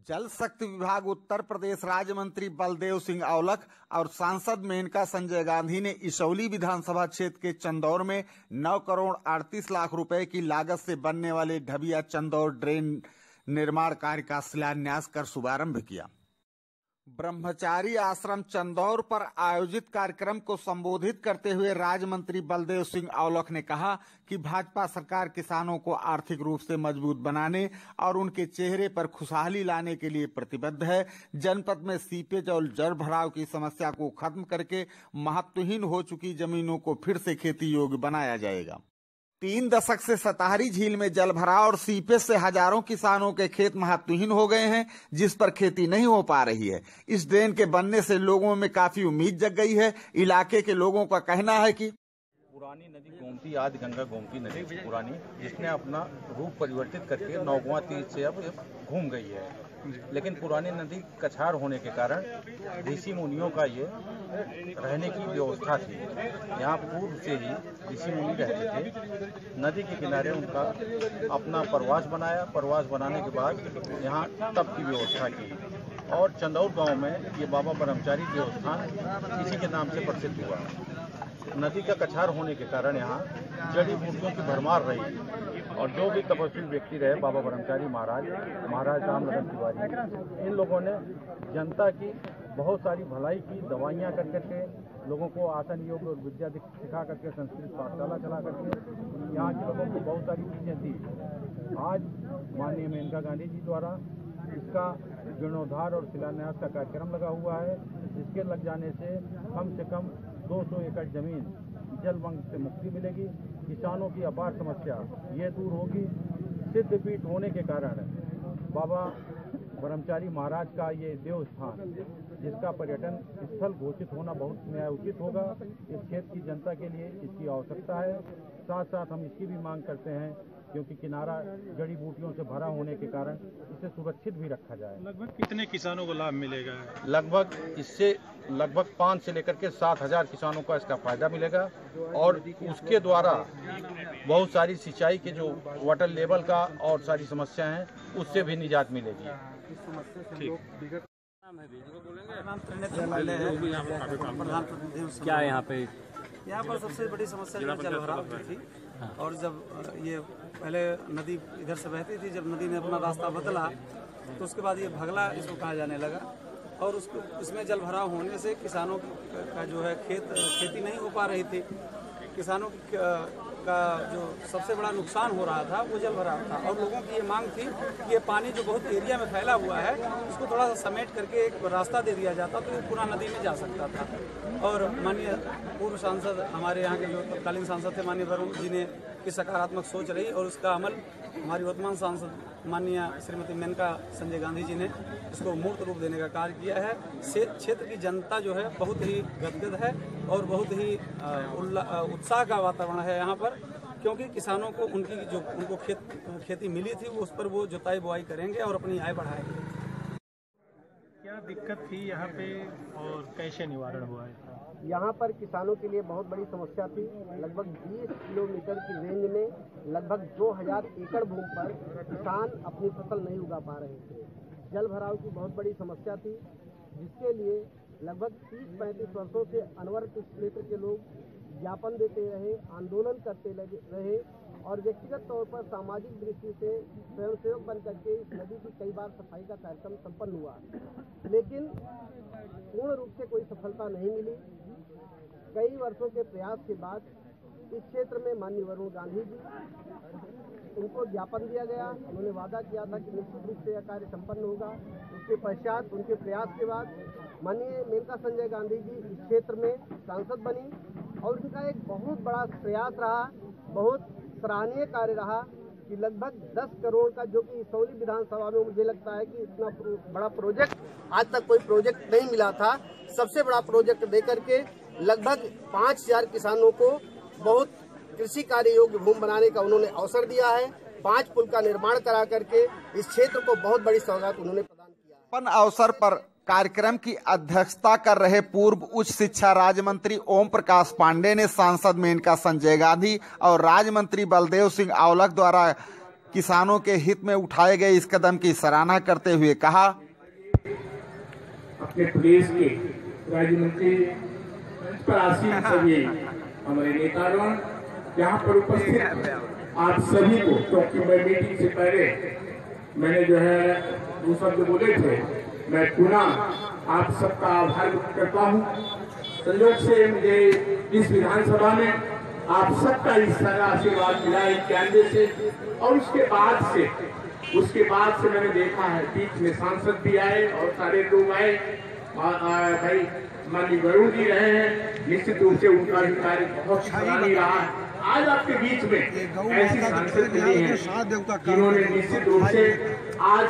जल शक्ति विभाग उत्तर प्रदेश राज्य मंत्री बलदेव सिंह औलख और सांसद मेनका संजय गांधी ने इसौली विधानसभा क्षेत्र के चंदौर में 9 करोड़ 38 लाख रुपए की लागत से बनने वाले ढबिया चंदौर ड्रेन निर्माण कार्य का शिलान्यास कर शुभारंभ किया। ब्रह्मचारी आश्रम चंदौर पर आयोजित कार्यक्रम को संबोधित करते हुए राज्य मंत्री बलदेव सिंह औलख ने कहा कि भाजपा सरकार किसानों को आर्थिक रूप से मजबूत बनाने और उनके चेहरे पर खुशहाली लाने के लिए प्रतिबद्ध है। जनपद में सीपेज और जल भराव की समस्या को खत्म करके महत्वहीन हो चुकी जमीनों को फिर से खेती योग्य बनाया जाएगा। 3 दशक से सताहरी झील में जल भराव और सीपेज से हजारों किसानों के खेत महत्वहीन हो गए हैं, जिस पर खेती नहीं हो पा रही है। इस ड्रेन के बनने से लोगों में काफी उम्मीद जग गई है। इलाके के लोगों का कहना है कि पुरानी नदी गोमती, आदि गंगा गोमती नदी पुरानी, जिसने अपना रूप परिवर्तित करके नौगवा तीर से अब घूम गई है। लेकिन पुरानी नदी कछार होने के कारण ऋषि मुनियों का ये रहने की व्यवस्था थी। यहाँ पूर्व से ही ऋषि मुनि रहते थे। नदी के किनारे उनका अपना प्रवास बनाया। प्रवास बनाने के बाद यहाँ तप की व्यवस्था की और चंदौर गांव में ये बाबा ब्रह्मचारी देवस्थान इसी के नाम से प्रसिद्ध हुआ। नदी का कछार होने के कारण यहाँ जड़ी बूटियों की भरमार रही और जो भी तपस्वी व्यक्ति रहे, बाबा ब्रह्मचारी महाराज राम लखन तिवारी, इन लोगों ने जनता की बहुत सारी भलाई की, दवाइयाँ कर करके लोगों को आसन योग और विद्या सिखा करके, संस्कृत पाठशाला चला करके यहाँ के लोगों को बहुत सारी चीज़ें दी। आज माननीय मेनका गांधी जी द्वारा इसका जीर्णोद्धार और शिलान्यास का कार्यक्रम लगा हुआ है, जिसके लग जाने से कम 200 एकड़ जमीन जलमंग से मुक्ति मिलेगी। किसानों की अपार समस्या ये दूर होगी। सिद्धपीठ होने के कारण बाबा ब्रह्मचारी महाराज का ये देव स्थान, जिसका पर्यटन स्थल घोषित होना बहुत न्यायोचित होगा। इस क्षेत्र की जनता के लिए इसकी आवश्यकता है। साथ साथ हम इसकी भी मांग करते हैं, क्योंकि किनारा जड़ी बूटियों से भरा होने के कारण इसे सुरक्षित भी रखा जाए। लगभग कितने किसानों को लाभ मिलेगा? इससे लगभग 5 से लेकर के 7,000 किसानों का इसका फायदा मिलेगा और उसके द्वारा बहुत सारी सिंचाई के जो वाटर लेवल का और सारी समस्या हैं उससे भी निजात मिलेगी। क्या यहाँ पर सबसे बड़ी समस्या जो जल भराव की थी। और जब ये पहले नदी इधर से बहती थी, जब नदी ने अपना रास्ता बदला तो उसके बाद ये भगला इसको कहा जाने लगा और उसको इसमें जल भराव होने से किसानों का जो है खेती नहीं हो पा रही थी। किसानों का जो सबसे बड़ा नुकसान हो रहा था वो जल भराव था और लोगों की ये मांग थी कि ये पानी जो बहुत एरिया में फैला हुआ है उसको थोड़ा सा समेट करके एक रास्ता दे दिया जाता तो ये पूरा नदी में जा सकता था। और माननीय पूर्व सांसद हमारे यहाँ के जो तत्कालीन सांसद थे माननीय वरुण जी ने की सकारात्मक सोच रही और उसका अमल हमारी वर्तमान सांसद माननीय श्रीमती मेनका संजय गांधी जी ने इसको मूर्त रूप देने का कार्य किया है। क्षेत्र की जनता जो है बहुत ही गदगद है और बहुत ही उत्साह का वातावरण है यहाँ पर, क्योंकि किसानों को उनको खेती मिली थी उस पर वो जुताई बुआई करेंगे और अपनी आय बढ़ाएंगे। क्या दिक्कत थी यहाँ पे और कैसे निवारण हुआ है? यहाँ पर किसानों के लिए बहुत बड़ी समस्या थी। लगभग 20 किलोमीटर की रेंज में लगभग 2000 एकड़ भूमि पर किसान अपनी फसल नहीं उगा पा रहे थे। जल भराव की बहुत बड़ी समस्या थी, जिसके लिए लगभग 30-35 वर्षों से अनवरत इस क्षेत्र के लोग ज्ञापन देते रहे, आंदोलन करते रहे और व्यक्तिगत तौर पर सामाजिक दृष्टि से स्वयंसेवक बन करके इस नदी की कई बार सफाई का कार्यक्रम संपन्न हुआ, लेकिन पूर्ण रूप से कोई सफलता नहीं मिली। कई वर्षों के प्रयास के बाद इस क्षेत्र में माननीय वरुण गांधी जी उनको ज्ञापन दिया गया। उन्होंने वादा किया था कि निश्चित रूप से यह कार्य संपन्न होगा। उसके पश्चात उनके प्रयास के बाद माननीय मेनका संजय गांधी जी इस क्षेत्र में सांसद बनी और उनका एक बहुत बड़ा प्रयास रहा, बहुत सराहनीय कार्य रहा कि लगभग 10 करोड़ का, जो कि इसौली विधानसभा में मुझे लगता है कि इतना बड़ा प्रोजेक्ट आज तक कोई प्रोजेक्ट नहीं मिला था। सबसे बड़ा प्रोजेक्ट देकर के लगभग 5000 किसानों को बहुत कृषि कार्य योग्य भूमि बनाने का उन्होंने अवसर दिया है। 5 पुल का निर्माण करा करके इस क्षेत्र को बहुत बड़ी सौगात उन्होंने प्रदान किया है। अवसर पर कार्यक्रम की अध्यक्षता कर रहे पूर्व उच्च शिक्षा राज्य मंत्री ओम प्रकाश पांडे ने सांसद मेनका संजय गांधी और राज्य मंत्री बलदेव सिंह औलख द्वारा किसानों के हित में उठाए गए इस कदम की सराहना करते हुए कहा, अपने प्रदेश के राज्य मंत्री आसीन सभी हमारे नेतागण यहाँ पर उपस्थित आप सभी को, क्योंकि मैं मीटिंग से पहले मैंने जो है दो शब्द बोले थे, मैं पुनः आप सबका आभार व्यक्त करता हूँ। संयोग से मुझे इस विधानसभा में आप सबका इस तरह आशीर्वाद मिला 91 से, और उसके बाद से मैंने देखा है बीच में सांसद भी आए और सारे लोग आए। भाई माननीय वरुण जी रहे हैं, निश्चित रूप से उनका भी कार्य बहुत सराहनीय रहा है। आज आपके बीच में ऐसी सांसद मिली है जिन्होंने निश्चित रूप से आज